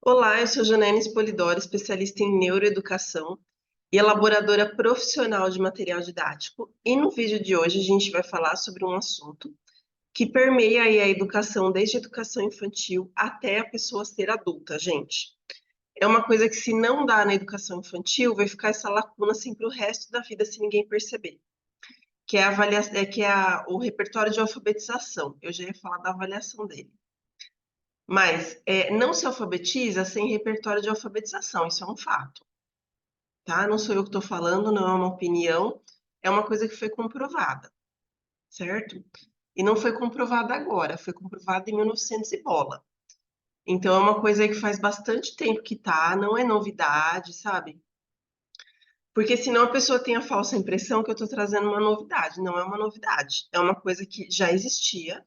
Olá, eu sou Janaína Spolidoro, especialista em neuroeducação e elaboradora profissional de material didático. E no vídeo de hoje a gente vai falar sobre um assunto que permeia aí a educação, desde a educação infantil até a pessoa ser adulta, gente. É uma coisa que se não dá na educação infantil, vai ficar essa lacuna assim para o resto da vida se ninguém perceber, que é a o repertório de alfabetização. Eu já ia falar da avaliação dele. Mas não se alfabetiza sem repertório de alfabetização, isso é um fato, tá? Não sou eu que estou falando, não é uma opinião, é uma coisa que foi comprovada, certo? E não foi comprovada agora, foi comprovada em 1900 e bola. Então é uma coisa que faz bastante tempo que tá, não é novidade, sabe? Porque senão a pessoa tem a falsa impressão que eu estou trazendo uma novidade. Não é uma novidade, é uma coisa que já existia,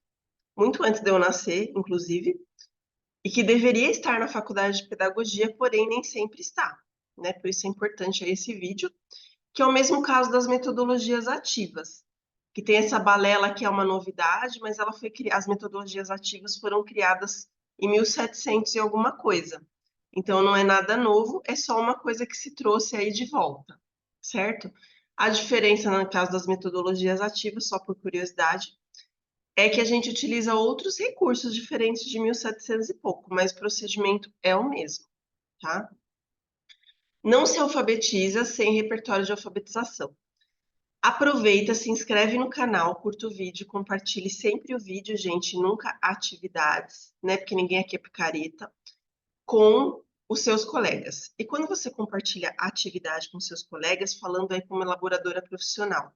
muito antes de eu nascer, inclusive, e que deveria estar na faculdade de pedagogia, porém nem sempre está, né? Por isso é importante aí esse vídeo, que é o mesmo caso das metodologias ativas, que tem essa balela que é uma novidade, mas ela foi as metodologias ativas foram criadas em 1700 e alguma coisa. Então não é nada novo, é só uma coisa que se trouxe aí de volta, certo? A diferença no caso das metodologias ativas, só por curiosidade, é que a gente utiliza outros recursos diferentes de 1700 e pouco, mas o procedimento é o mesmo, tá? Não se alfabetiza sem repertório de alfabetização. Aproveita, se inscreve no canal, curta o vídeo, compartilhe sempre o vídeo, gente, nunca atividades, né? Porque ninguém aqui é picareta, com os seus colegas. E quando você compartilha a atividade com seus colegas, falando aí como elaboradora profissional,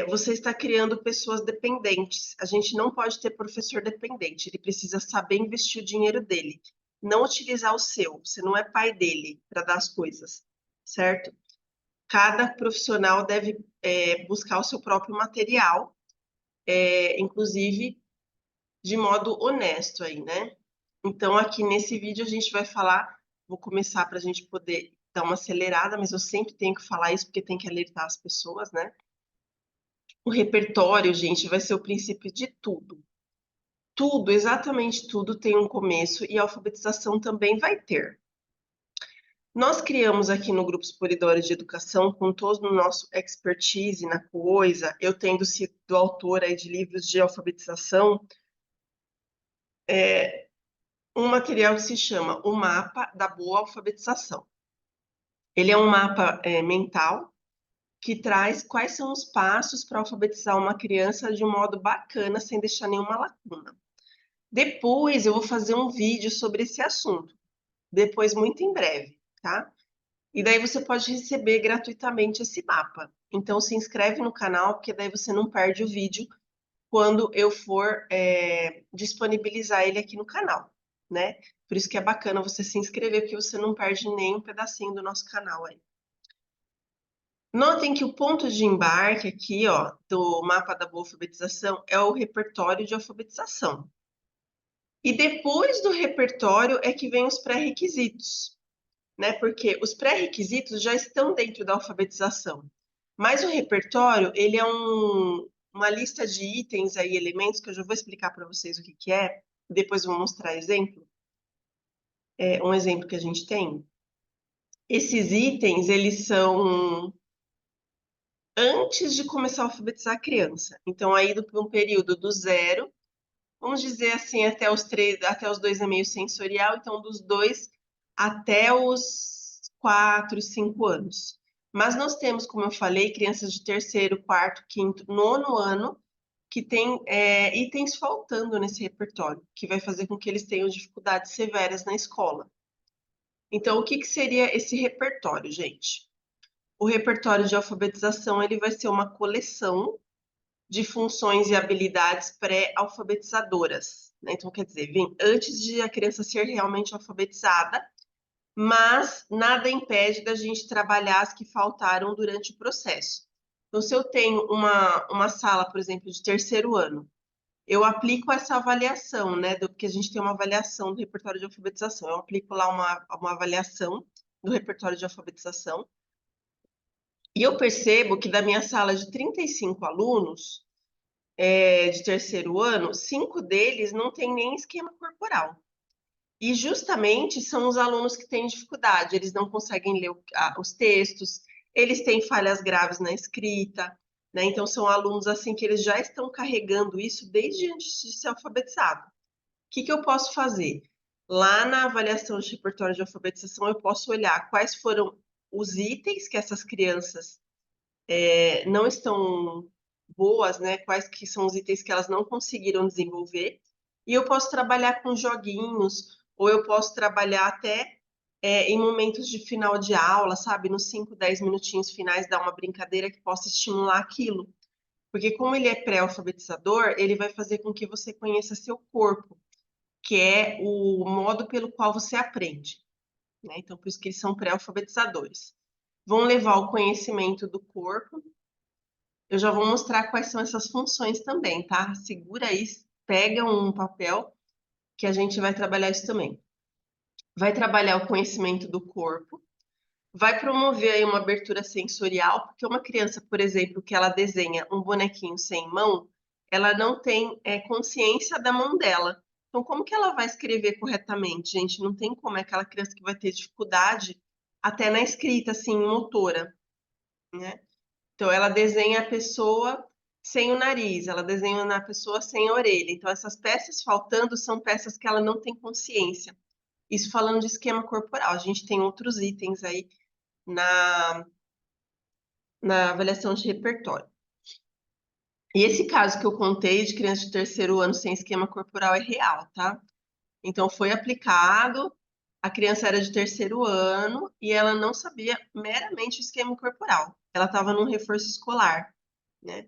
você está criando pessoas dependentes. A gente não pode ter professor dependente, ele precisa saber investir o dinheiro dele, não utilizar o seu. Você não é pai dele para dar as coisas, certo? Cada profissional deve buscar o seu próprio material, inclusive de modo honesto aí, né? Então, aqui nesse vídeo a gente vai falar, vou começar para a gente poder dar uma acelerada, mas eu sempre tenho que falar isso porque tem que alertar as pessoas, né? O repertório, gente, vai ser o princípio de tudo. Tudo, exatamente tudo tem um começo e a alfabetização também vai ter. Nós criamos aqui no Grupo Sporidório de Educação, com todo o nosso expertise na coisa, eu tendo sido autora aí de livros de alfabetização, um material que se chama O Mapa da Boa Alfabetização. Ele é um mapa mental que traz quais são os passos para alfabetizar uma criança de um modo bacana, sem deixar nenhuma lacuna. Depois eu vou fazer um vídeo sobre esse assunto, depois muito em breve, tá? E daí você pode receber gratuitamente esse mapa. Então se inscreve no canal, porque daí você não perde o vídeo quando eu for disponibilizar ele aqui no canal, né? Por isso que é bacana você se inscrever, porque você não perde nem um pedacinho do nosso canal aí. Notem que o ponto de embarque aqui, ó, do mapa da boa alfabetização é o repertório de alfabetização. E depois do repertório é que vem os pré-requisitos, né? Porque os pré-requisitos já estão dentro da alfabetização. Mas o repertório, ele é uma lista de itens aí, elementos, que eu já vou explicar para vocês o que que é, depois eu vou mostrar exemplo. Um exemplo que a gente tem. Esses itens, eles são antes de começar a alfabetizar a criança. Então, aí, um período do zero, vamos dizer assim, até os 3, até os 2 é meio sensorial, então dos 2 até os 4, 5 anos. Mas nós temos, como eu falei, crianças de terceiro, quarto, quinto, nono ano, que tem itens faltando nesse repertório, que vai fazer com que eles tenham dificuldades severas na escola. Então, o que que seria esse repertório, gente? O repertório de alfabetização ele vai ser uma coleção de funções e habilidades pré-alfabetizadoras, né? Então, quer dizer, vem antes de a criança ser realmente alfabetizada, mas nada impede da gente trabalhar as que faltaram durante o processo. Então, se eu tenho uma sala, por exemplo, de terceiro ano, eu aplico essa avaliação, né? Porque a gente tem uma avaliação do repertório de alfabetização. Eu aplico lá uma avaliação do repertório de alfabetização. E eu percebo que da minha sala de 35 alunos, de terceiro ano, 5 deles não tem nem esquema corporal. E justamente são os alunos que têm dificuldade, eles não conseguem ler os textos, eles têm falhas graves na escrita, né? Então são alunos assim que eles já estão carregando isso desde antes de ser alfabetizado. O que que eu posso fazer? Lá na avaliação de repertório de alfabetização, eu posso olhar quais foram os itens que essas crianças não estão boas, né? Quais que são os itens que elas não conseguiram desenvolver. E eu posso trabalhar com joguinhos, ou eu posso trabalhar até em momentos de final de aula, sabe? Nos 5, 10 minutinhos finais, dar uma brincadeira que possa estimular aquilo. Porque como ele é pré-alfabetizador, ele vai fazer com que você conheça seu corpo, que é o modo pelo qual você aprende, né? Então, por isso que eles são pré-alfabetizadores. Vão levar o conhecimento do corpo. Eu já vou mostrar quais são essas funções também, tá? Segura aí, pega um papel que a gente vai trabalhar isso também. Vai trabalhar o conhecimento do corpo, vai promover aí uma abertura sensorial, porque uma criança, por exemplo, que ela desenha um bonequinho sem mão, ela não tem consciência da mão dela. Então, como que ela vai escrever corretamente, gente? Não tem como, é aquela criança que vai ter dificuldade até na escrita, assim, motora, né? Então, ela desenha a pessoa sem o nariz, ela desenha a pessoa sem a orelha. Então, essas peças faltando são peças que ela não tem consciência. Isso falando de esquema corporal. A gente tem outros itens aí na, na avaliação de repertório. E esse caso que eu contei de criança de terceiro ano sem esquema corporal é real, tá? Então, foi aplicado, a criança era de terceiro ano e ela não sabia meramente o esquema corporal. Ela estava num reforço escolar, né?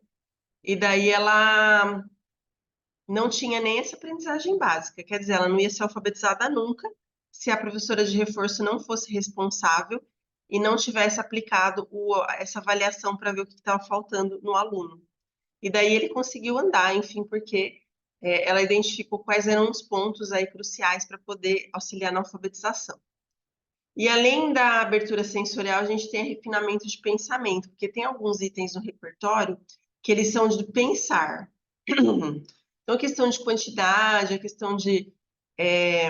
E daí ela não tinha nem essa aprendizagem básica, quer dizer, ela não ia ser alfabetizada nunca se a professora de reforço não fosse responsável e não tivesse aplicado essa avaliação para ver o que estava faltando no aluno. E daí ele conseguiu andar, enfim, porque ela identificou quais eram os pontos aí cruciais para poder auxiliar na alfabetização. E além da abertura sensorial, a gente tem refinamento de pensamento, porque tem alguns itens no repertório que eles são de pensar. Então, a questão de quantidade, a questão de é,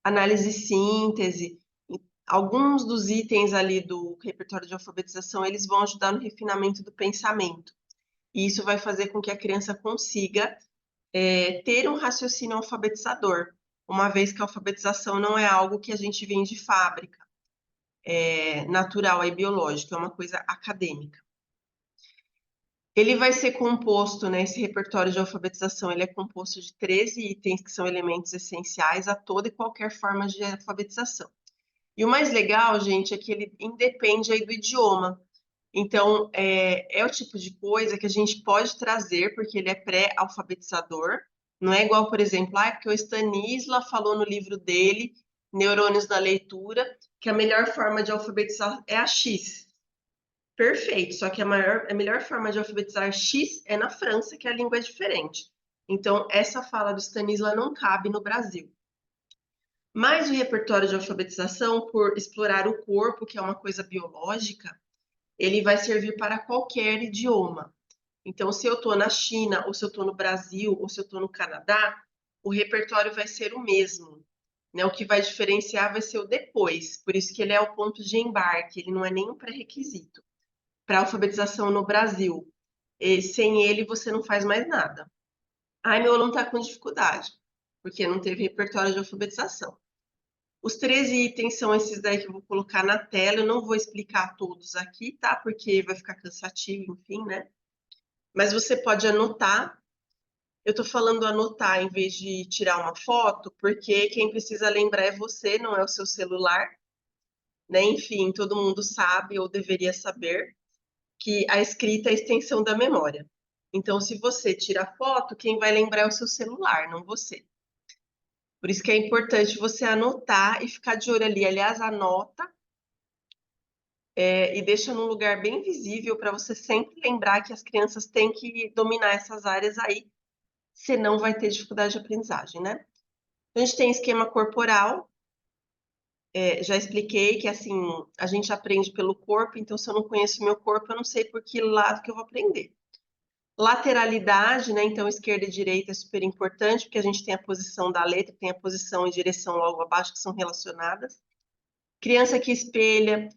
análise e síntese, alguns dos itens ali do repertório de alfabetização, eles vão ajudar no refinamento do pensamento. E isso vai fazer com que a criança consiga ter um raciocínio alfabetizador, uma vez que a alfabetização não é algo que a gente vem de fábrica, natural e biológica, é uma coisa acadêmica. Ele vai ser composto, né, esse repertório de alfabetização, ele é composto de 13 itens que são elementos essenciais a toda e qualquer forma de alfabetização. E o mais legal, gente, é que ele independe aí do idioma. Então, é o tipo de coisa que a gente pode trazer, porque ele é pré-alfabetizador. Não é igual, por exemplo, porque o Stanisla falou no livro dele, Neurônios da Leitura, que a melhor forma de alfabetizar é a X. Perfeito, só que a melhor forma de alfabetizar X é na França, que a língua é diferente. Então, essa fala do Stanisla não cabe no Brasil. Mas o repertório de alfabetização, por explorar o corpo, que é uma coisa biológica, ele vai servir para qualquer idioma. Então, se eu estou na China, ou se eu estou no Brasil, ou se eu estou no Canadá, o repertório vai ser o mesmo. Né? O que vai diferenciar vai ser o depois. Por isso que ele é o ponto de embarque, ele não é nem um pré-requisito para alfabetização no Brasil. E sem ele, você não faz mais nada. Ai, meu aluno está com dificuldade, porque não teve repertório de alfabetização. Os 13 itens são esses daí que eu vou colocar na tela. Eu não vou explicar todos aqui, tá? Porque vai ficar cansativo, enfim, né? Mas você pode anotar. Eu tô falando anotar em vez de tirar uma foto, porque quem precisa lembrar é você, não é o seu celular, né? Enfim, todo mundo sabe ou deveria saber que a escrita é a extensão da memória. Então, se você tira a foto, quem vai lembrar é o seu celular, não você. Por isso que é importante você anotar e ficar de olho ali. Aliás, anota e deixa num lugar bem visível para você sempre lembrar que as crianças têm que dominar essas áreas aí, senão vai ter dificuldade de aprendizagem, né? A gente tem esquema corporal, já expliquei que assim, a gente aprende pelo corpo, então se eu não conheço meu corpo, eu não sei por que lado que eu vou aprender. Lateralidade, né? Então, esquerda e direita é super importante, porque a gente tem a posição da letra, tem a posição e direção logo abaixo, que são relacionadas. Criança que espelha,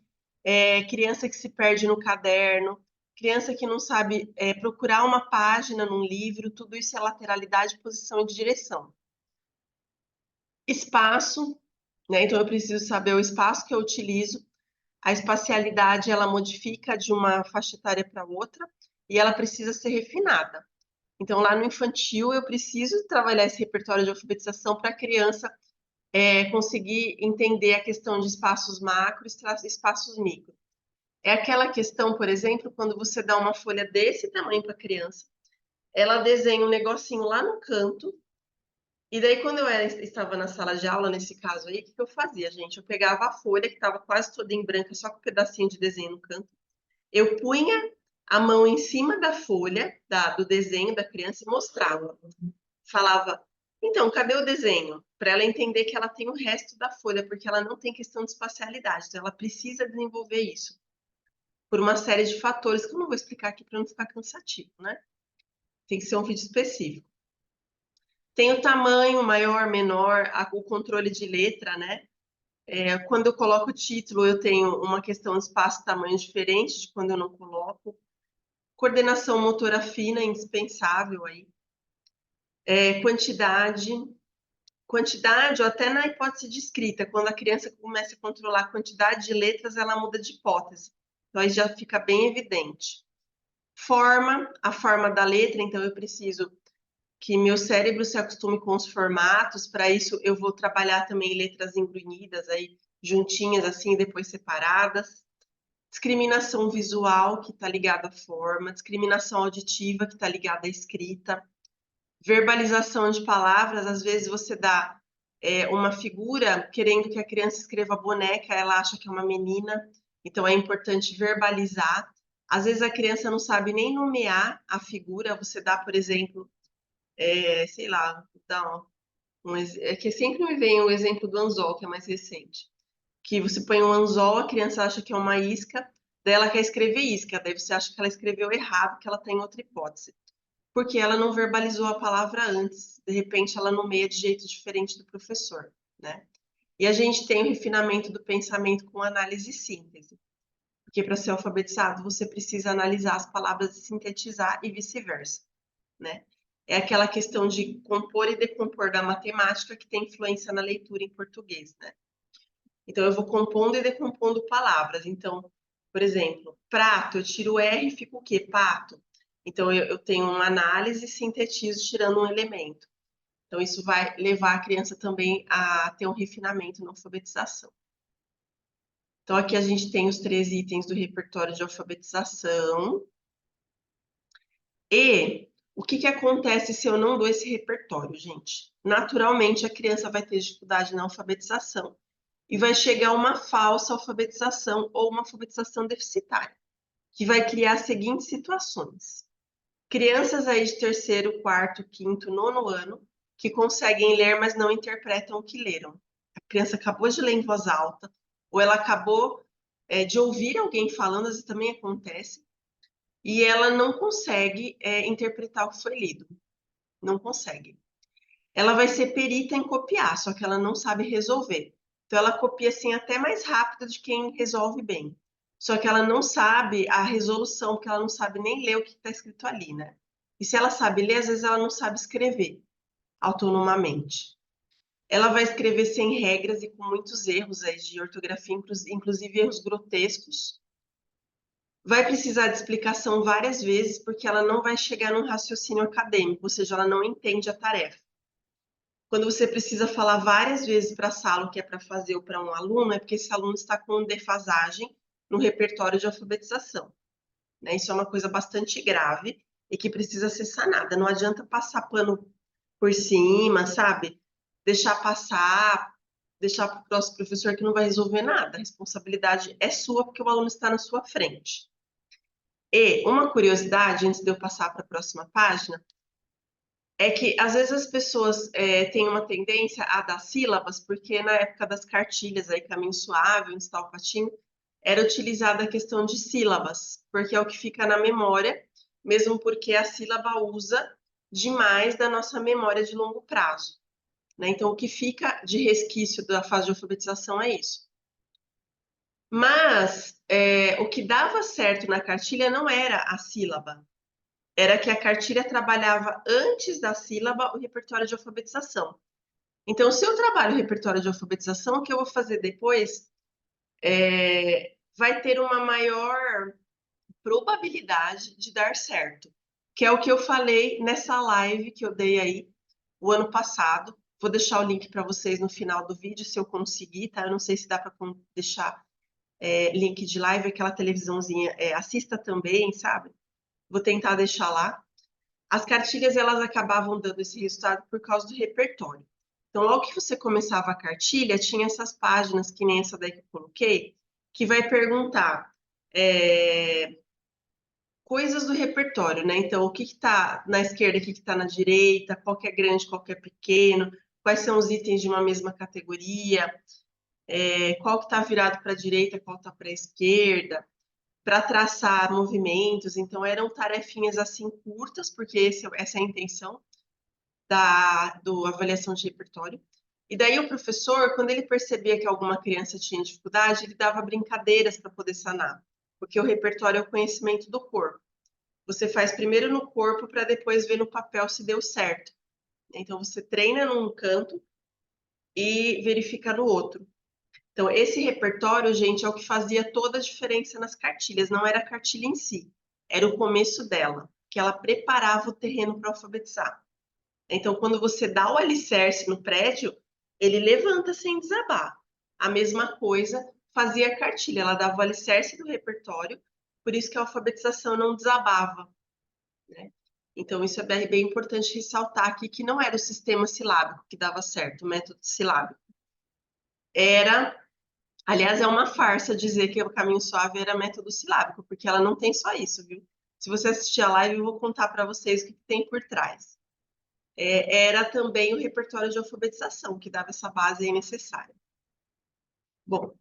criança que se perde no caderno, criança que não sabe procurar uma página num livro, tudo isso é lateralidade, posição e direção. Espaço, né? Então, eu preciso saber o espaço que eu utilizo. A espacialidade, ela modifica de uma faixa etária para outra e ela precisa ser refinada. Então, lá no infantil, eu preciso trabalhar esse repertório de alfabetização para a criança conseguir entender a questão de espaços macros e espaços micro. É aquela questão, por exemplo, quando você dá uma folha desse tamanho para a criança, ela desenha um negocinho lá no canto, e daí quando estava na sala de aula, nesse caso aí, o que eu fazia, gente? Eu pegava a folha, que estava quase toda em branca, só com um pedacinho de desenho no canto, eu punha a mão em cima da folha, do desenho da criança e mostrava. Falava, então, cadê o desenho? Para ela entender que ela tem o resto da folha, porque ela não tem questão de espacialidade, então ela precisa desenvolver isso por uma série de fatores que eu não vou explicar aqui para não ficar cansativo, né? Tem que ser um vídeo específico. Tem o tamanho maior, menor, o controle de letra, né? Quando eu coloco o título, eu tenho uma questão de espaço e tamanho diferente de quando eu não coloco. Coordenação motora fina, indispensável aí. Quantidade, ou até na hipótese de escrita, quando a criança começa a controlar a quantidade de letras, ela muda de hipótese. Então aí já fica bem evidente. Forma, a forma da letra, então eu preciso que meu cérebro se acostume com os formatos, para isso eu vou trabalhar também letras engrunhidas aí, juntinhas assim, depois separadas. Discriminação visual, que está ligada à forma, discriminação auditiva, que está ligada à escrita, verbalização de palavras, às vezes você dá uma figura querendo que a criança escreva boneca, ela acha que é uma menina, então é importante verbalizar. Às vezes a criança não sabe nem nomear a figura, você dá, por exemplo, sei lá, dá é que sempre me vem o exemplo do anzol, que é mais recente, que você põe um anzol, a criança acha que é uma isca, daí ela quer escrever isca, daí você acha que ela escreveu errado, que ela tem outra hipótese porque ela não verbalizou a palavra antes. De repente, ela nomeia de jeito diferente do professor, né? E a gente tem o refinamento do pensamento com análise e síntese. Porque para ser alfabetizado, você precisa analisar as palavras e sintetizar e vice-versa, né? É aquela questão de compor e decompor da matemática que tem influência na leitura em português, né? Então, eu vou compondo e decompondo palavras. Então, por exemplo, prato, eu tiro o R e fica o quê? Pato. Então, eu tenho uma análise e sintetizo tirando um elemento. Então, isso vai levar a criança também a ter um refinamento na alfabetização. Então, aqui a gente tem os 3 itens do repertório de alfabetização. E o que acontece se eu não dou esse repertório, gente? Naturalmente, a criança vai ter dificuldade na alfabetização e vai chegar uma falsa alfabetização ou uma alfabetização deficitária, que vai criar as seguintes situações. Crianças aí de terceiro, quarto, quinto, nono ano, que conseguem ler, mas não interpretam o que leram. A criança acabou de ler em voz alta, ou ela acabou de ouvir alguém falando, isso também acontece, e ela não consegue interpretar o que foi lido. Não consegue. Ela vai ser perita em copiar, só que ela não sabe resolver. Então, ela copia assim até mais rápido de quem resolve bem. Só que ela não sabe a resolução, porque ela não sabe nem ler o que está escrito ali, né? E se ela sabe ler, às vezes ela não sabe escrever autonomamente. Ela vai escrever sem regras e com muitos erros aí de ortografia, inclusive erros grotescos. Vai precisar de explicação várias vezes, porque ela não vai chegar num raciocínio acadêmico, ou seja, ela não entende a tarefa. Quando você precisa falar várias vezes para a sala o que é para fazer ou para um aluno, é porque esse aluno está com defasagem no repertório de alfabetização, né? Isso é uma coisa bastante grave e que precisa ser sanada. Não adianta passar pano por cima, sabe? Deixar passar, deixar para o próximo professor que não vai resolver nada. A responsabilidade é sua porque o aluno está na sua frente. E uma curiosidade, antes de eu passar para a próxima página, é que às vezes as pessoas têm uma tendência a dar sílabas, porque na época das cartilhas, aí Caminho Suave, onde está o patinho, era utilizada a questão de sílabas, porque é o que fica na memória, mesmo porque a sílaba usa demais da nossa memória de longo prazo, né? Então, o que fica de resquício da fase de alfabetização é isso. Mas o que dava certo na cartilha não era a sílaba, era que a cartilha trabalhava antes da sílaba o repertório de alfabetização. Então, se eu trabalho o repertório de alfabetização, o que eu vou fazer depois vai ter uma maior probabilidade de dar certo, que é o que eu falei nessa live que eu dei aí o ano passado. Vou deixar o link para vocês no final do vídeo, se eu conseguir, tá? Eu não sei se dá para deixar link de live, aquela televisãozinha, assista também, sabe? Vou tentar deixar lá. As cartilhas, elas acabavam dando esse resultado por causa do repertório. Então, logo que você começava a cartilha, tinha essas páginas, que nem essa daí que eu coloquei, que vai perguntar coisas do repertório, né? Então, o que está na esquerda, o que está na direita, qual que é grande, qual que é pequeno, quais são os itens de uma mesma categoria, qual que está virado para a direita, qual está para a esquerda, para traçar movimentos. Então, eram tarefinhas assim curtas, porque essa é a intenção do avaliação de repertório. E daí o professor, quando ele percebia que alguma criança tinha dificuldade, ele dava brincadeiras para poder sanar, porque o repertório é o conhecimento do corpo. Você faz primeiro no corpo para depois ver no papel se deu certo. Então você treina num canto e verifica no outro. Então esse repertório, gente, é o que fazia toda a diferença nas cartilhas, não era a cartilha em si, era o começo dela, que ela preparava o terreno para alfabetizar. Então, quando você dá o alicerce no prédio, ele levanta sem desabar. A mesma coisa fazia a cartilha, ela dava o alicerce do repertório, por isso que a alfabetização não desabava, né? Então, isso é bem importante ressaltar aqui, que não era o sistema silábico que dava certo, o método silábico. Era, aliás, é uma farsa dizer que o caminho suave era método silábico, porque ela não tem só isso, viu? Se você assistir a live, eu vou contar para vocês o que tem por trás. Era também o repertório de alfabetização, que dava essa base aí necessária. Bom,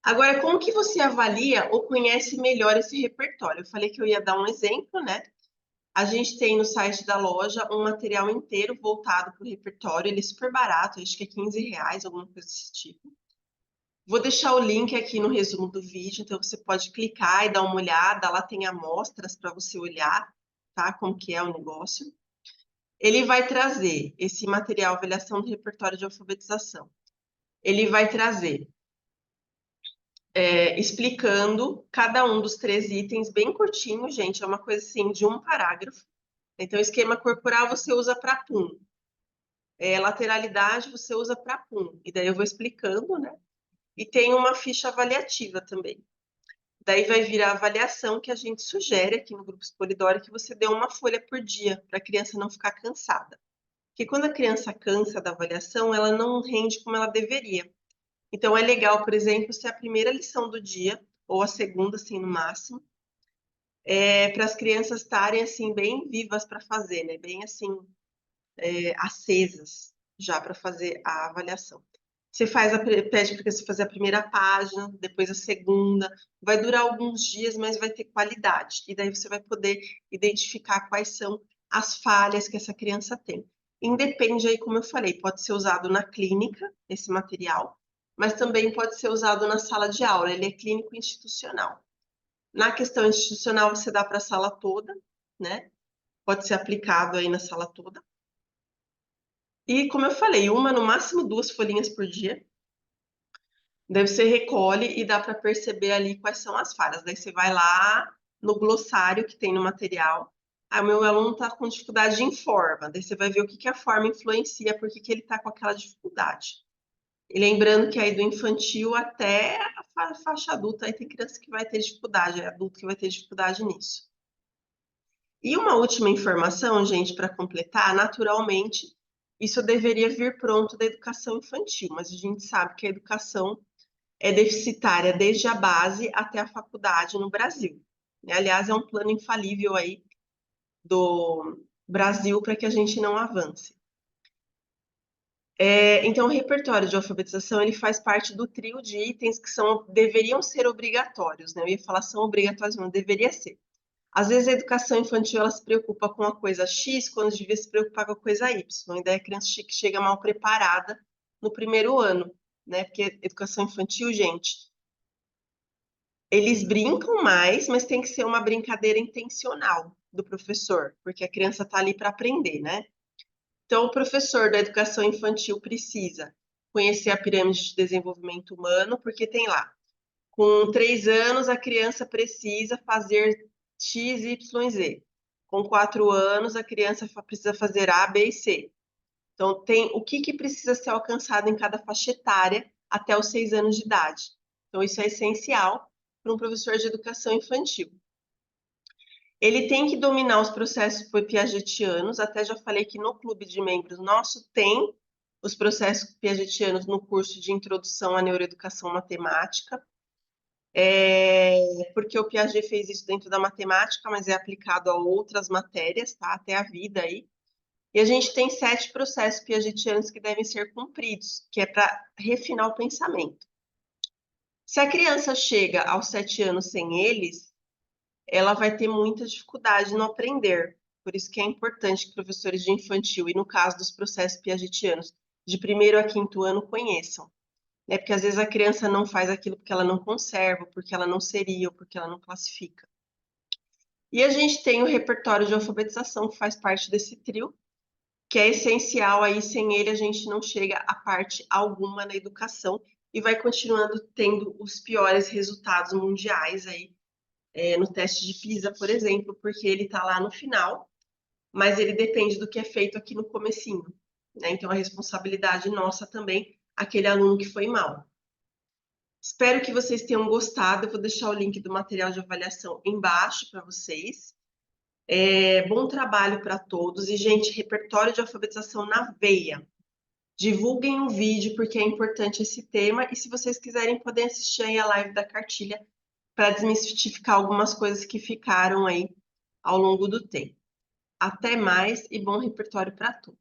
agora, como que você avalia ou conhece melhor esse repertório? Eu falei que eu ia dar um exemplo, né? A gente tem no site da loja um material inteiro voltado para o repertório, ele é super barato, acho que é R$ 15, alguma coisa desse tipo. Vou deixar o link aqui no resumo do vídeo, então você pode clicar e dar uma olhada, lá tem amostras para você olhar, tá? Como que é o negócio. Ele vai trazer esse material, avaliação do repertório de alfabetização. Ele vai trazer explicando cada um dos 3 itens, bem curtinho, gente, é uma coisa assim de um parágrafo. Então, esquema corporal você usa para pum. Lateralidade você usa para pum. E daí eu vou explicando, né? E tem uma ficha avaliativa também. Daí vai vir a avaliação que a gente sugere aqui no Grupo Polidoro, que você dê uma folha por dia, para a criança não ficar cansada. Porque quando a criança cansa da avaliação, ela não rende como ela deveria. Então, é legal, por exemplo, se a primeira lição do dia, ou a segunda, assim, no máximo, para as crianças estarem, assim, bem vivas para fazer, né? Bem, assim, acesas já para fazer a avaliação. Você pede para a criança fazer a primeira página, depois a segunda. Vai durar alguns dias, mas vai ter qualidade. E daí você vai poder identificar quais são as falhas que essa criança tem. Independe aí, como eu falei, pode ser usado na clínica, esse material, mas também pode ser usado na sala de aula. Ele é clínico institucional. Na questão institucional, você dá para a sala toda, né? Pode ser aplicado aí na sala toda. E, como eu falei, uma, no máximo 2 folhinhas por dia. Daí você recolhe e dá para perceber ali quais são as falhas. Daí você vai lá no glossário que tem no material. Ah, o meu aluno está com dificuldade em forma. Daí você vai ver o que a forma influencia, por que ele está com aquela dificuldade. E lembrando que aí do infantil até a faixa adulta, aí tem criança que vai ter dificuldade, é adulto que vai ter dificuldade nisso. E uma última informação, gente, para completar, naturalmente, isso deveria vir pronto da educação infantil, mas a gente sabe que a educação é deficitária desde a base até a faculdade no Brasil, né? Aliás, é um plano infalível aí do Brasil para que a gente não avance. Então, o repertório de alfabetização ele faz parte do trio de itens que deveriam ser obrigatórios, né? Eu ia falar são obrigatórios, mas não deveria ser. Às vezes a educação infantil ela se preocupa com a coisa X quando devia se preocupar com a coisa Y. E daí a criança chega mal preparada no primeiro ano, né? Porque educação infantil, gente, eles brincam mais, mas tem que ser uma brincadeira intencional do professor, porque a criança está ali para aprender, né? Então, o professor da educação infantil precisa conhecer a pirâmide de desenvolvimento humano, porque tem lá, com 3 anos, a criança precisa fazer X, Y, Z. Com 4 anos, a criança precisa fazer A, B e C. Então, tem o que precisa ser alcançado em cada faixa etária até os 6 anos de idade. Então, isso é essencial para um professor de educação infantil. Ele tem que dominar os processos piagetianos. Até já falei que no clube de membros nosso tem os processos piagetianos no curso de Introdução à Neuroeducação Matemática. Porque o Piaget fez isso dentro da matemática, mas é aplicado a outras matérias, tá? Até a vida aí. E a gente tem 7 processos piagetianos que devem ser cumpridos, que é para refinar o pensamento. Se a criança chega aos 7 anos sem eles, ela vai ter muita dificuldade no aprender. Por isso que é importante que professores de infantil, e no caso dos processos piagetianos, de 1º a 5º ano, conheçam. Né? Porque às vezes a criança não faz aquilo porque ela não conserva, porque ela não seria, ou porque ela não classifica. E a gente tem o repertório de alfabetização, que faz parte desse trio, que é essencial, aí sem ele a gente não chega a parte alguma na educação e vai continuando tendo os piores resultados mundiais aí, no teste de PISA, por exemplo, porque ele está lá no final, mas ele depende do que é feito aqui no comecinho, né? Então a responsabilidade nossa também, aquele aluno que foi mal. Espero que vocês tenham gostado. Eu vou deixar o link do material de avaliação embaixo para vocês. Bom trabalho para todos. E, gente, repertório de alfabetização na veia. Divulguem o vídeo, porque é importante esse tema. E se vocês quiserem, podem assistir aí a live da cartilha para desmistificar algumas coisas que ficaram aí ao longo do tempo. Até mais e bom repertório para todos.